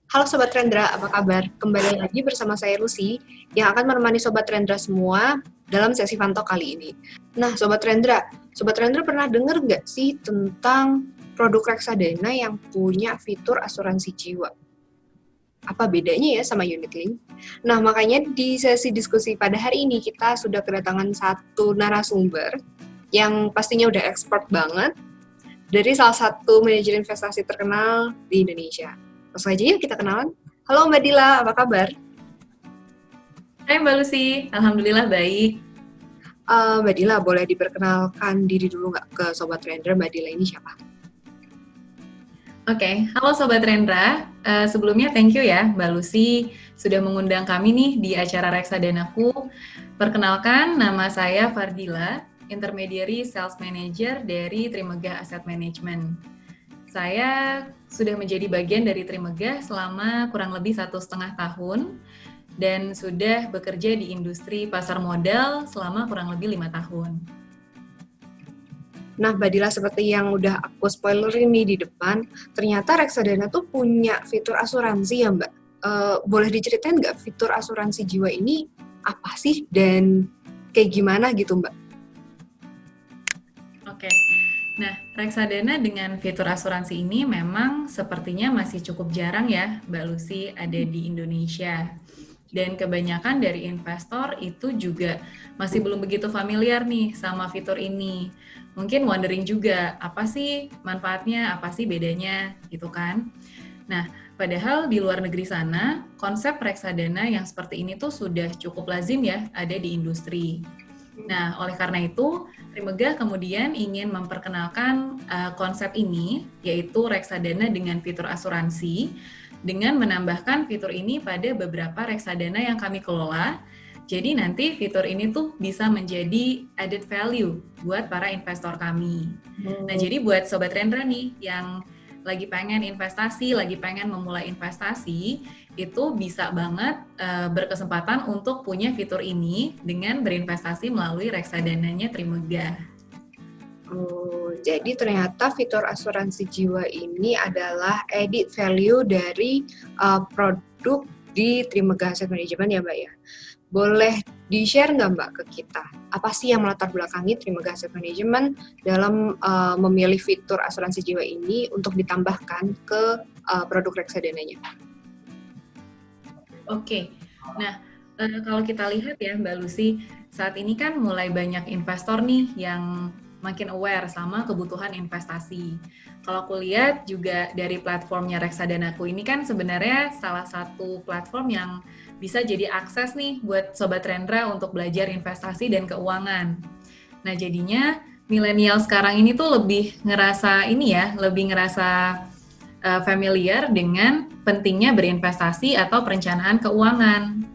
Halo Sobat Rendra, apa kabar? Kembali lagi bersama saya Lucy, yang akan menemani Sobat Rendra semua dalam sesi Fanto kali ini. Nah, Sobat Rendra pernah dengar nggak sih tentang produk reksadana yang punya fitur asuransi jiwa? Apa bedanya ya sama unit link? Nah, makanya di sesi diskusi pada hari ini kita sudah kedatangan satu narasumber yang pastinya udah expert banget dari salah satu manajer investasi terkenal di Indonesia. Langsung aja yuk kita kenalan. Halo Mbak Dila, apa kabar? Hai Mbak Lucy, Alhamdulillah baik. Mbak Dila, boleh diperkenalkan diri dulu nggak ke Sobat Trader? Mbak Dila ini siapa? Oke, halo Sobat Rendra. Sebelumnya thank you ya Mbak Lucy sudah mengundang kami nih di acara Reksadanaku. Perkenalkan, nama saya Fardila, Intermediary Sales Manager dari Trimegah Asset Management. Saya sudah menjadi bagian dari Trimegah selama kurang lebih 1,5 tahun dan sudah bekerja di industri pasar modal selama kurang lebih 5 tahun. Nah, Mbak Dila, seperti yang udah aku spoilerin nih di depan, ternyata reksadana tuh punya fitur asuransi ya Mbak. Boleh diceritain nggak fitur asuransi jiwa ini apa sih dan kayak gimana gitu Mbak? Oke, nah reksadana dengan fitur asuransi ini memang sepertinya masih cukup jarang ya Mbak Lucy ada di Indonesia. Dan kebanyakan dari investor itu juga masih belum begitu familiar nih sama fitur ini. Mungkin wondering juga, apa sih manfaatnya, apa sih bedanya gitu kan. Nah, padahal di luar negeri sana, konsep reksadana yang seperti ini tuh sudah cukup lazim ya ada di industri. Nah, oleh karena itu, Trimegah kemudian ingin memperkenalkan konsep ini, yaitu reksadana dengan fitur asuransi, dengan menambahkan fitur ini pada beberapa reksadana yang kami kelola. Jadi nanti fitur ini tuh bisa menjadi added value buat para investor kami. Nah, jadi buat Sobat Rendra nih yang lagi pengen investasi, lagi pengen memulai investasi, itu bisa banget berkesempatan untuk punya fitur ini dengan berinvestasi melalui reksadananya Trimegah. Jadi ternyata fitur asuransi jiwa ini adalah added value dari produk di Trimegah Asset Management ya Mbak ya. Boleh di-share nggak Mbak ke kita? Apa sih yang melatar belakangi Trimegah Asset Management dalam memilih fitur asuransi jiwa ini untuk ditambahkan ke produk reksadananya? Oke, nah kalau kita lihat ya Mbak Lucy, saat ini kan mulai banyak investor nih yang makin aware sama kebutuhan investasi. Kalau aku lihat juga dari platformnya Reksadanaku ini kan sebenarnya salah satu platform yang bisa jadi akses nih buat Sobat Rendra untuk belajar investasi dan keuangan. Nah jadinya milenial sekarang ini tuh lebih ngerasa ini ya, lebih ngerasa familiar dengan pentingnya berinvestasi atau perencanaan keuangan.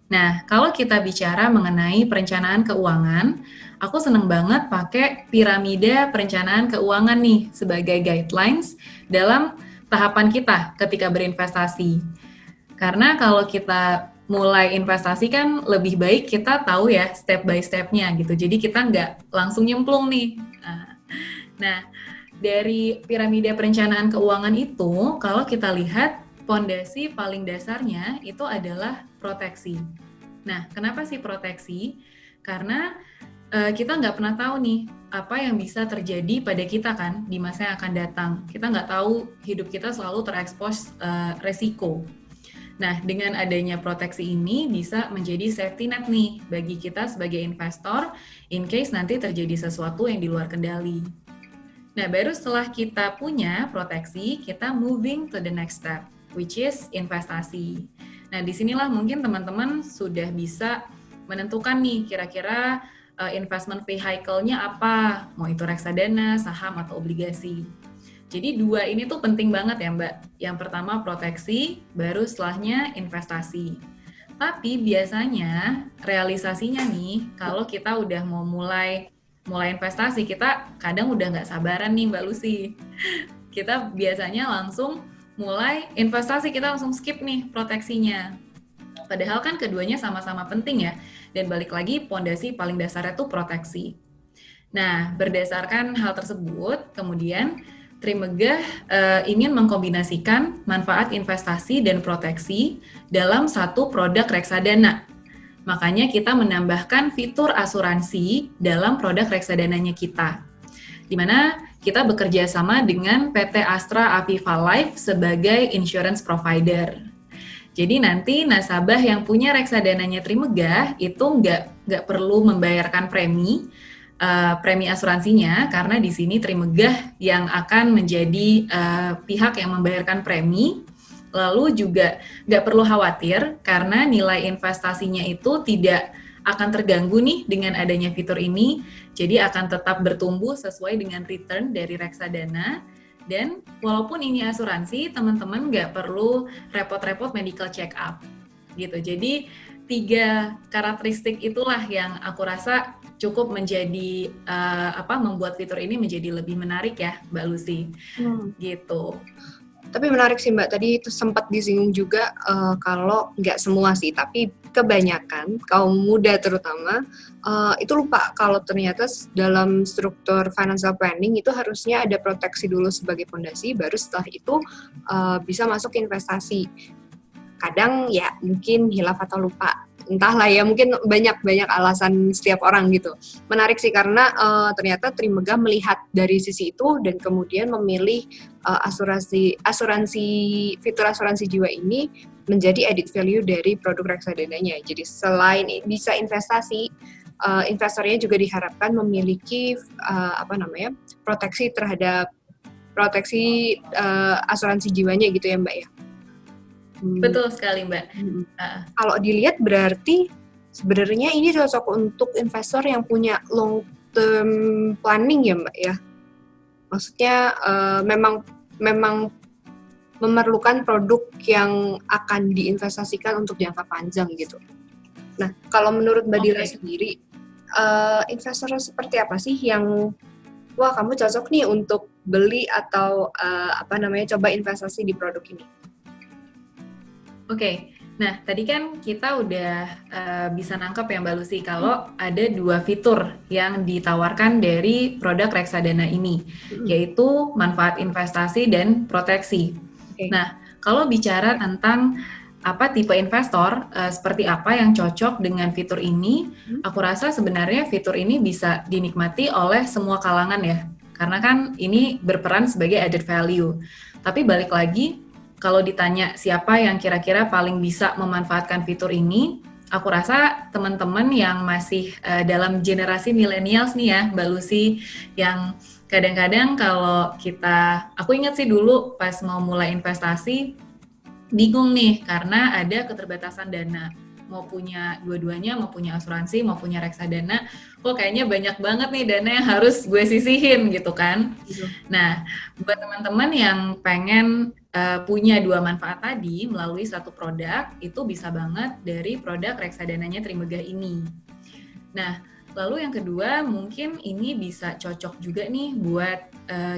Nah, kalau kita bicara mengenai perencanaan keuangan, aku seneng banget pakai piramida perencanaan keuangan nih sebagai guidelines dalam tahapan kita ketika berinvestasi. Karena kalau kita mulai investasi kan lebih baik kita tahu ya step by step-nya gitu. Jadi kita nggak langsung nyemplung nih. Nah, dari piramida perencanaan keuangan itu, kalau kita lihat pondasi paling dasarnya itu adalah proteksi. Nah, kenapa sih proteksi? Karena kita nggak pernah tahu nih apa yang bisa terjadi pada kita kan di masa yang akan datang. Kita nggak tahu hidup kita selalu terekspos resiko. Nah, dengan adanya proteksi ini bisa menjadi safety net nih bagi kita sebagai investor in case nanti terjadi sesuatu yang di luar kendali. Nah, baru setelah kita punya proteksi, kita moving to the next step, which is investasi. Nah, disinilah mungkin teman-teman sudah bisa menentukan nih kira-kira investment vehicle-nya apa, mau itu reksadana, saham, atau obligasi. Jadi dua ini tuh penting banget ya Mbak. Yang pertama proteksi, baru setelahnya investasi. Tapi biasanya realisasinya nih, kalau kita udah mau mulai investasi, kita kadang udah nggak sabaran nih Mbak Lucy. Kita biasanya langsung mulai investasi, kita langsung skip nih proteksinya. Padahal kan keduanya sama-sama penting ya. Dan balik lagi, pondasi paling dasarnya tuh proteksi. Nah, berdasarkan hal tersebut, kemudian Trimegah ingin mengkombinasikan manfaat investasi dan proteksi dalam satu produk reksadana. Makanya kita menambahkan fitur asuransi dalam produk reksadananya kita, di mana kita bekerja sama dengan PT Astra Aviva Life sebagai insurance provider. Jadi nanti nasabah yang punya reksadananya Trimegah itu nggak perlu membayarkan premi asuransinya, karena di sini Trimegah yang akan menjadi pihak yang membayarkan premi. Lalu juga nggak perlu khawatir karena nilai investasinya itu tidak akan terganggu nih dengan adanya fitur ini. Jadi akan tetap bertumbuh sesuai dengan return dari reksadana. Dan walaupun ini asuransi, teman-teman nggak perlu repot-repot medical check up gitu. Jadi 3 karakteristik itulah yang aku rasa cukup menjadi membuat fitur ini menjadi lebih menarik ya, Mbak Lucy. Gitu. Tapi menarik sih Mbak, tadi itu sempat disinggung juga kalau nggak semua sih, tapi kebanyakan kaum muda terutama itu lupa kalau ternyata dalam struktur financial planning itu harusnya ada proteksi dulu sebagai fondasi, baru setelah itu bisa masuk ke investasi. Kadang ya mungkin hilaf atau lupa, entahlah ya, mungkin banyak alasan setiap orang gitu. Menarik sih karena ternyata Trimegah melihat dari sisi itu dan kemudian memilih fitur asuransi jiwa ini menjadi added value dari produk reksadananya. Jadi selain bisa investasi, investornya juga diharapkan memiliki proteksi terhadap asuransi jiwanya gitu ya Mbak ya. Betul sekali Mbak. Kalau dilihat berarti sebenarnya ini cocok untuk investor yang punya long term planning ya Mbak ya. Maksudnya memang memerlukan produk yang akan diinvestasikan untuk jangka panjang gitu. Nah, kalau menurut Mbak Dila sendiri, investor seperti apa sih yang wah kamu cocok nih untuk beli atau coba investasi di produk ini? Oke, nah tadi kan kita udah bisa nangkep ya Mbak Lucy kalau ada 2 fitur yang ditawarkan dari produk reksadana ini, yaitu manfaat investasi dan proteksi. Nah, kalau bicara tentang tipe investor, seperti apa yang cocok dengan fitur ini, aku rasa sebenarnya fitur ini bisa dinikmati oleh semua kalangan ya, karena kan ini berperan sebagai added value. Tapi balik lagi, kalau ditanya siapa yang kira-kira paling bisa memanfaatkan fitur ini, aku rasa teman-teman yang masih dalam generasi millennials nih ya, Mbak Lucy, yang kadang-kadang kalau aku ingat sih dulu pas mau mulai investasi, bingung nih karena ada keterbatasan dana. Mau punya dua-duanya, mau punya asuransi, mau punya reksadana, kok kayaknya banyak banget nih dana yang harus gue sisihin gitu kan. Nah, buat teman-teman yang pengen punya 2 manfaat tadi melalui satu produk, itu bisa banget dari produk reksadananya Trimegah ini. Nah, lalu yang kedua mungkin ini bisa cocok juga nih buat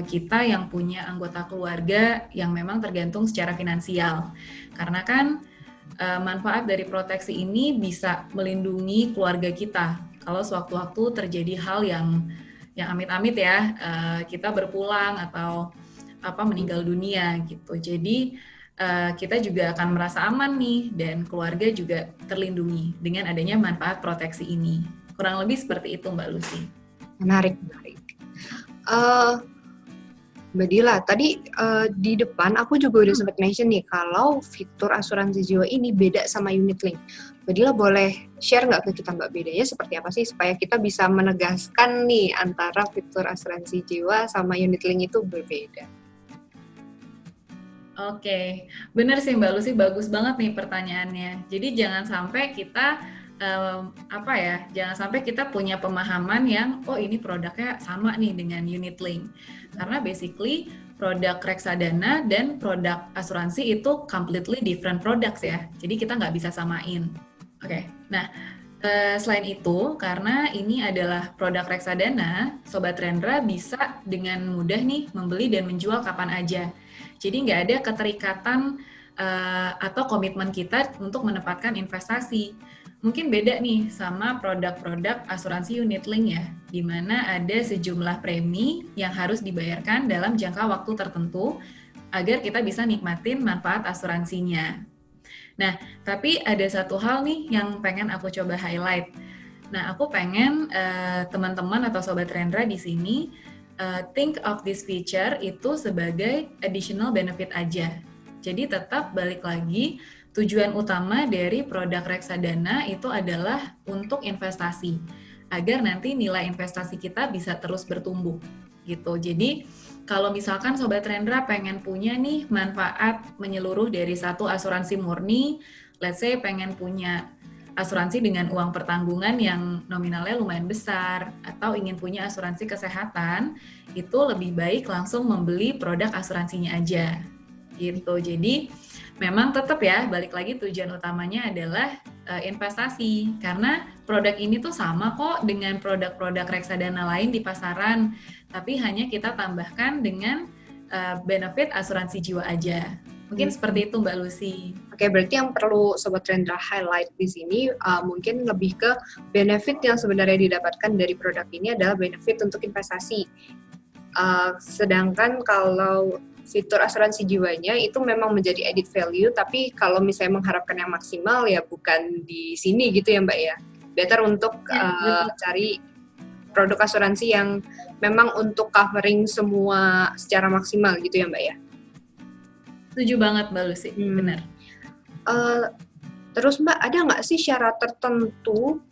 kita yang punya anggota keluarga yang memang tergantung secara finansial. Karena kan manfaat dari proteksi ini bisa melindungi keluarga kita kalau sewaktu-waktu terjadi hal yang amit-amit ya, kita berpulang atau meninggal dunia gitu. Jadi kita juga akan merasa aman nih dan keluarga juga terlindungi dengan adanya manfaat proteksi ini. Kurang lebih seperti itu Mbak Lucy. Menarik. Mbak Dila, tadi di depan aku juga udah sempat mention nih kalau fitur asuransi jiwa ini beda sama unit link. Mbak Dila boleh share nggak ke kita Mbak bedanya seperti apa sih supaya kita bisa menegaskan nih antara fitur asuransi jiwa sama unit link itu berbeda. Oke, benar sih Mbak Lucy, bagus banget nih pertanyaannya. Jadi jangan sampai kita jangan sampai kita punya pemahaman yang ini produknya sama nih dengan unit link. Karena basically produk reksadana dan produk asuransi itu completely different products ya. Jadi kita nggak bisa samain. Oke. Nah, selain itu karena ini adalah produk reksadana, Sobat Rendra bisa dengan mudah nih membeli dan menjual kapan aja. Jadi nggak ada keterikatan atau komitmen kita untuk menempatkan investasi. mungkin beda nih sama produk-produk asuransi unit link ya, di mana ada sejumlah premi yang harus dibayarkan dalam jangka waktu tertentu agar kita bisa nikmatin manfaat asuransinya. Nah, tapi ada satu hal nih yang pengen aku coba highlight. Nah, aku pengen teman-teman atau Sobat Rendra di sini think of this feature itu sebagai additional benefit aja. Jadi tetap balik lagi, tujuan utama dari produk reksadana itu adalah untuk investasi, agar nanti nilai investasi kita bisa terus bertumbuh gitu. Jadi kalau misalkan Sobat Rendra pengen punya nih manfaat menyeluruh dari satu asuransi murni, let's say pengen punya asuransi dengan uang pertanggungan yang nominalnya lumayan besar, atau ingin punya asuransi kesehatan, itu lebih baik langsung membeli produk asuransinya aja gitu. Jadi memang tetap ya, balik lagi tujuan utamanya adalah investasi, karena produk ini tuh sama kok dengan produk-produk reksadana lain di pasaran, tapi hanya kita tambahkan dengan benefit asuransi jiwa aja. Mungkin seperti itu Mbak Lucy. Oke, berarti yang perlu Sobat Rendra highlight di sini mungkin lebih ke benefit yang sebenarnya didapatkan dari produk ini adalah benefit untuk investasi. Sedangkan kalau fitur asuransi jiwanya itu memang menjadi added value, tapi kalau misalnya mengharapkan yang maksimal ya bukan di sini gitu ya Mbak ya. Better untuk cari produk asuransi yang memang untuk covering semua secara maksimal gitu ya Mbak ya. Setuju banget Mbak Lucy, benar. Terus Mbak, ada nggak sih syarat tertentu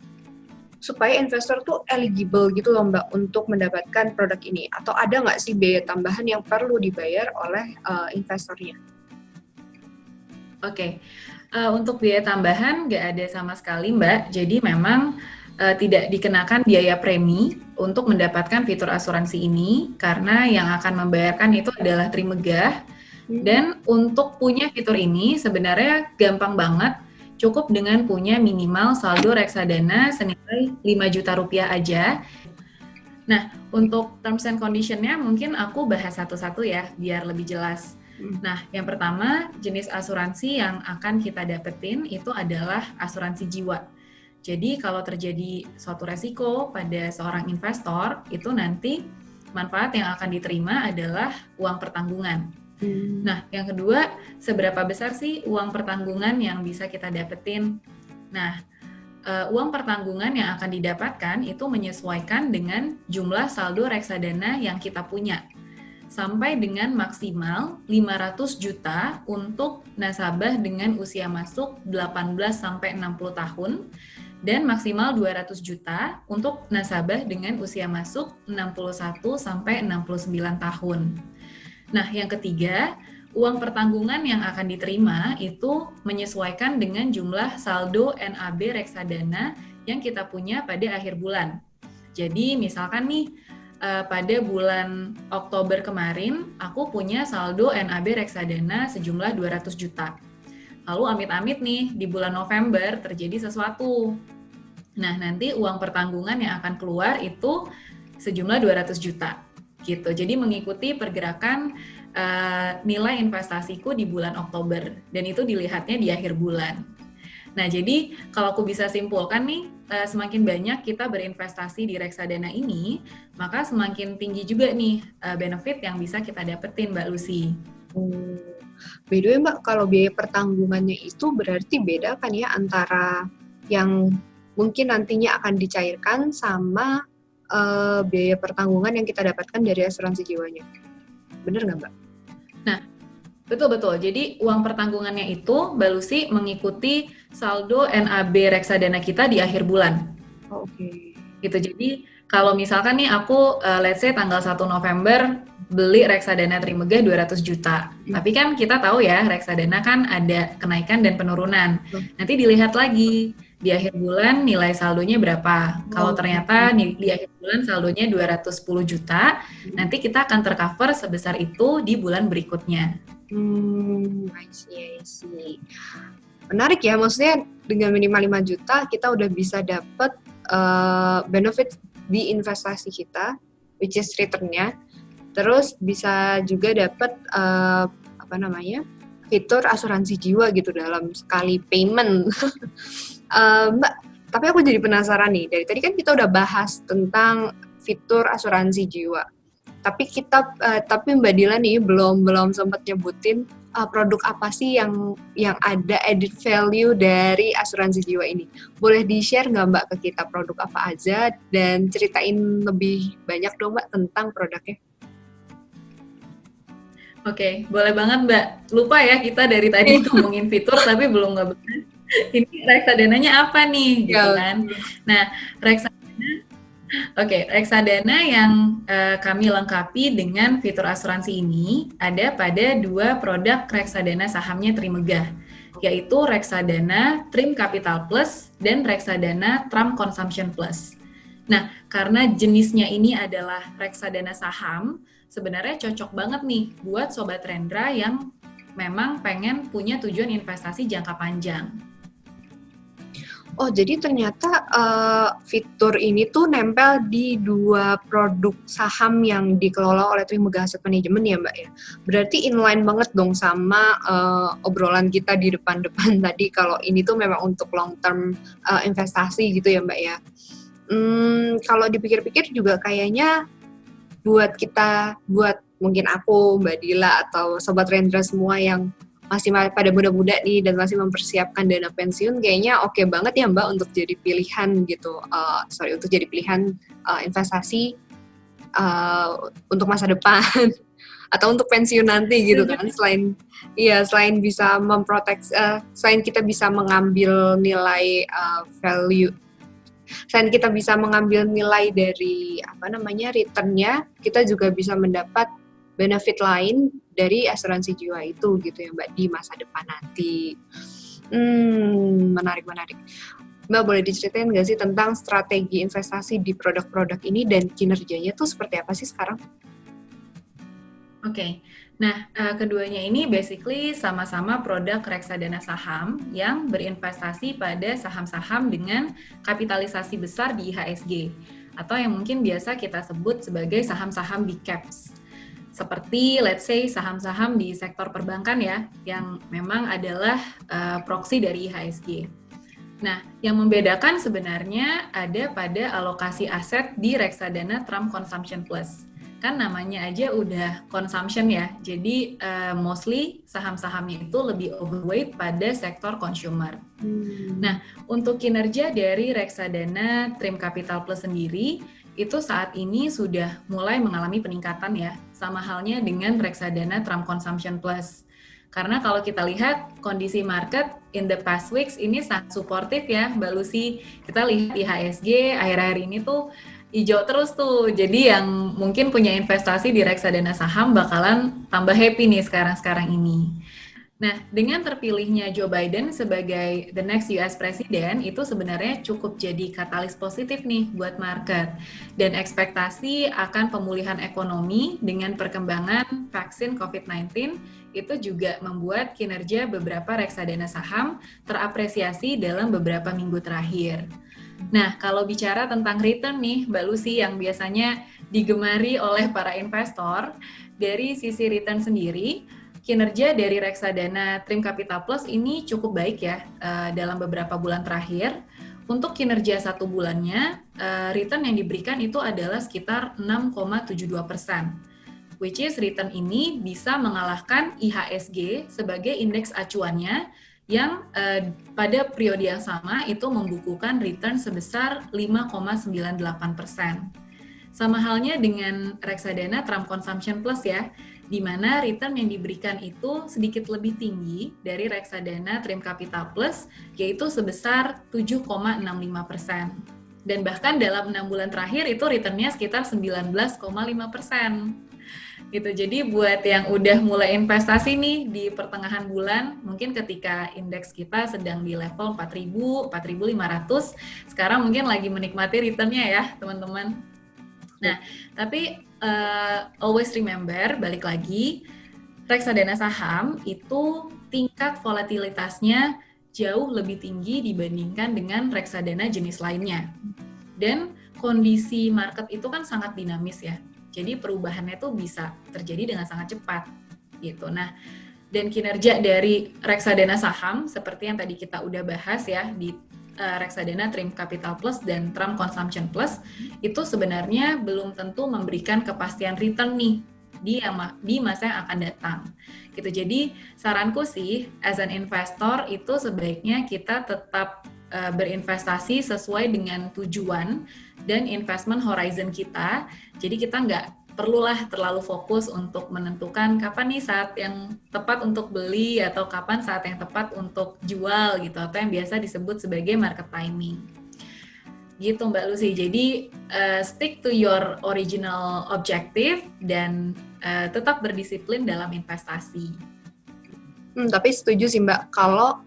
supaya investor tuh eligible gitu loh Mbak untuk mendapatkan produk ini? Atau ada nggak sih biaya tambahan yang perlu dibayar oleh investornya? Oke, untuk biaya tambahan nggak ada sama sekali Mbak. Jadi memang tidak dikenakan biaya premi untuk mendapatkan fitur asuransi ini, karena yang akan membayarkan itu adalah Trimegah. Dan untuk punya fitur ini sebenarnya gampang banget, cukup dengan punya minimal saldo reksadana senilai 5 juta rupiah aja. Nah, untuk terms and condition-nya mungkin aku bahas satu-satu ya, biar lebih jelas. Nah, yang pertama, jenis asuransi yang akan kita dapetin itu adalah asuransi jiwa. Jadi, kalau terjadi suatu resiko pada seorang investor, itu nanti manfaat yang akan diterima adalah uang pertanggungan. Nah, yang kedua, seberapa besar sih uang pertanggungan yang bisa kita dapetin? Nah, uang pertanggungan yang akan didapatkan itu menyesuaikan dengan jumlah saldo reksadana yang kita punya, sampai dengan maksimal 500 juta untuk nasabah dengan usia masuk 18-60 tahun, dan maksimal 200 juta untuk nasabah dengan usia masuk 61-69 tahun. Nah, yang ketiga, uang pertanggungan yang akan diterima itu menyesuaikan dengan jumlah saldo NAB reksadana yang kita punya pada akhir bulan. Jadi, misalkan nih, pada bulan Oktober kemarin, aku punya saldo NAB reksadana sejumlah 200 juta. Lalu amit-amit nih, di bulan November terjadi sesuatu. Nah, nanti uang pertanggungan yang akan keluar itu sejumlah 200 juta. Gitu. Jadi mengikuti pergerakan nilai investasiku di bulan Oktober, dan itu dilihatnya di akhir bulan. Nah, jadi kalau aku bisa simpulkan nih, semakin banyak kita berinvestasi di reksadana ini, maka semakin tinggi juga nih benefit yang bisa kita dapetin, Mbak Lucy. By the way, Mbak, kalau biaya pertanggungannya itu berarti beda kan ya antara yang mungkin nantinya akan dicairkan sama biaya pertanggungan yang kita dapatkan dari asuransi jiwanya. Bener nggak, Mbak? Nah, betul-betul. Jadi uang pertanggungannya itu, Mbak Lucy, mengikuti saldo NAB reksadana kita di akhir bulan. Oke. Gitu. Jadi kalau misalkan nih aku, let's say tanggal 1 November, beli reksadana Trimegah 200 juta. Tapi kan kita tahu ya, reksadana kan ada kenaikan dan penurunan. Nanti dilihat lagi, di akhir bulan nilai saldonya berapa. Kalau ternyata di akhir bulan saldonya 210 juta, nanti kita akan tercover sebesar itu di bulan berikutnya. I see. Menarik ya, maksudnya dengan minimal 5 juta kita udah bisa dapat benefit di investasi kita, which is return-nya. Terus bisa juga dapat fitur asuransi jiwa gitu dalam sekali payment. Mbak, Tapi aku jadi penasaran nih, dari tadi kan kita udah bahas tentang fitur asuransi jiwa. Tapi Mbak Dila nih belum sempat nyebutin produk apa sih yang ada added value dari asuransi jiwa ini. Boleh di-share nggak Mbak ke kita produk apa aja dan ceritain lebih banyak dong Mbak tentang produknya. Oke, boleh banget Mbak. Lupa ya kita dari tadi ngomongin fitur tapi belum ngebahas ini reksadananya apa nih gitu kan. Nah, reksadana yang kami lengkapi dengan fitur asuransi ini ada pada 2 produk reksadana sahamnya Trimegah, yaitu reksadana Trim Capital Plus dan reksadana Trump Consumption Plus. Nah, karena jenisnya ini adalah reksadana saham, sebenarnya cocok banget nih buat Sobat Rendra yang memang pengen punya tujuan investasi jangka panjang. Oh, jadi ternyata fitur ini tuh nempel di 2 produk saham yang dikelola oleh Trimegah Asset Management ya Mbak ya? Berarti inline banget dong sama obrolan kita di depan-depan tadi kalau ini tuh memang untuk long term investasi gitu ya Mbak ya? Kalau dipikir-pikir juga kayaknya buat mungkin aku, Mbak Dila, atau Sobat Rendra semua yang masih pada muda-muda nih dan masih mempersiapkan dana pensiun, kayaknya oke banget ya Mbak untuk jadi pilihan gitu, untuk jadi pilihan investasi untuk masa depan atau untuk pensiun nanti gitu kan. Selain bisa selain kita bisa mengambil nilai value, selain kita bisa mengambil nilai dari return-nya, kita juga bisa mendapat benefit lain dari asuransi jiwa itu gitu ya Mbak di masa depan nanti. Menarik. Mbak boleh diceritain nggak sih tentang strategi investasi di produk-produk ini dan kinerjanya tuh seperti apa sih sekarang? Oke. Nah, keduanya ini basically sama-sama produk reksadana saham yang berinvestasi pada saham-saham dengan kapitalisasi besar di IHSG atau yang mungkin biasa kita sebut sebagai saham-saham big caps. Seperti let's say saham-saham di sektor perbankan ya, yang memang adalah proksi dari IHSG. Nah, yang membedakan sebenarnya ada pada alokasi aset di reksadana Trump Consumption Plus. Kan namanya aja udah consumption ya, jadi mostly saham-sahamnya itu lebih overweight pada sektor consumer. Nah, untuk kinerja dari reksadana Trim Capital Plus sendiri, itu saat ini sudah mulai mengalami peningkatan ya, sama halnya dengan reksadana Trump Consumption Plus. Karena kalau kita lihat kondisi market in the past weeks ini sangat suportif ya Mbak Lucy. Kita lihat IHSG akhir-akhir ini tuh hijau terus tuh, jadi yang mungkin punya investasi di reksadana saham bakalan tambah happy nih sekarang ini. Nah, dengan terpilihnya Joe Biden sebagai the next US President, itu sebenarnya cukup jadi katalis positif nih buat market. Dan ekspektasi akan pemulihan ekonomi dengan perkembangan vaksin COVID-19 itu juga membuat kinerja beberapa reksadana saham terapresiasi dalam beberapa minggu terakhir. Nah, kalau bicara tentang return nih, Mbak Lucy, yang biasanya digemari oleh para investor, dari sisi return sendiri, kinerja dari reksadana Trim Capital Plus ini cukup baik ya dalam beberapa bulan terakhir. Untuk kinerja 1 bulannya, return yang diberikan itu adalah sekitar 6,72%. Which is return ini bisa mengalahkan IHSG sebagai indeks acuannya yang pada periode yang sama itu membukukan return sebesar 5,98%. Sama halnya dengan reksadana Trump Consumption Plus ya, di mana return yang diberikan itu sedikit lebih tinggi dari reksadana Trim Capital Plus, yaitu sebesar 7,65%. Dan bahkan dalam 6 bulan terakhir itu returnnya sekitar 19,5%. Gitu. Jadi buat yang udah mulai investasi nih di pertengahan bulan, mungkin ketika indeks kita sedang di level 4.000, 4.500, sekarang mungkin lagi menikmati returnnya ya teman-teman. Nah, tapi always remember, balik lagi, reksadana saham itu tingkat volatilitasnya jauh lebih tinggi dibandingkan dengan reksadana jenis lainnya. Dan kondisi market itu kan sangat dinamis ya. Jadi perubahannya tuh bisa terjadi dengan sangat cepat gitu. Nah, dan kinerja dari reksadana saham seperti yang tadi kita udah bahas ya di reksadana Trim Capital Plus dan Trump Consumption Plus itu sebenarnya belum tentu memberikan kepastian return nih di masa yang akan datang. Gitu. Jadi saranku sih, as an investor itu sebaiknya kita tetap berinvestasi sesuai dengan tujuan dan investment horizon kita. Jadi kita nggak perlulah terlalu fokus untuk menentukan kapan nih saat yang tepat untuk beli atau kapan saat yang tepat untuk jual gitu, atau yang biasa disebut sebagai market timing. Gitu Mbak Lucy. Jadi stick to your original objective dan tetap berdisiplin dalam investasi. Tapi setuju sih Mbak, kalau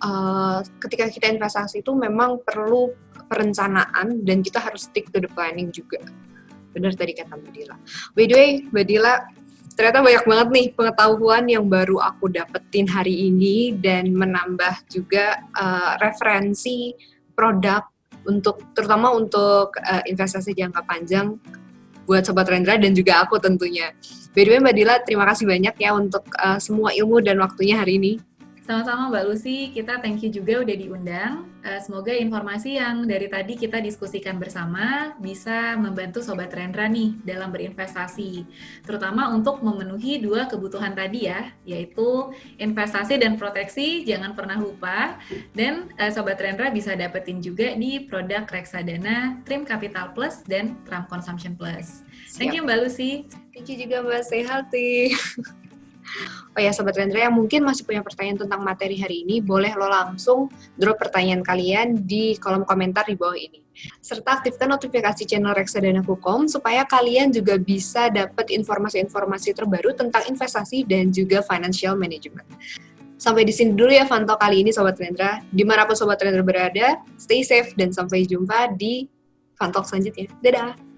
ketika kita investasi itu memang perlu perencanaan dan kita harus stick to the planning juga. Benar tadi kata Mbak Dila. By the way, Mbak Dila, ternyata banyak banget nih pengetahuan yang baru aku dapetin hari ini dan menambah juga referensi produk terutama untuk investasi jangka panjang buat Sobat Rendra dan juga aku tentunya. By the way, Mbak Dila, terima kasih banyak ya untuk semua ilmu dan waktunya hari ini. Sama-sama Mbak Lucy, kita thank you juga udah diundang. Semoga informasi yang dari tadi kita diskusikan bersama bisa membantu Sobat Rendra nih dalam berinvestasi. Terutama untuk memenuhi 2 kebutuhan tadi ya, yaitu investasi dan proteksi, jangan pernah lupa. Dan Sobat Rendra bisa dapetin juga di produk reksadana Trim Capital Plus dan Trump Consumption Plus. Thank you Mbak Lucy. Thank you juga Mbak, stay healthy. Oh ya Sobat Rendra yang mungkin masih punya pertanyaan tentang materi hari ini, boleh lo langsung drop pertanyaan kalian di kolom komentar di bawah ini. Serta aktifkan notifikasi channel Reksadana Kukom supaya kalian juga bisa dapat informasi-informasi terbaru tentang investasi dan juga financial management. Sampai di sini dulu ya Fanto kali ini Sobat Rendra. Dimanapun Sobat Rendra berada, stay safe dan sampai jumpa di Fantalk selanjutnya. Dadah!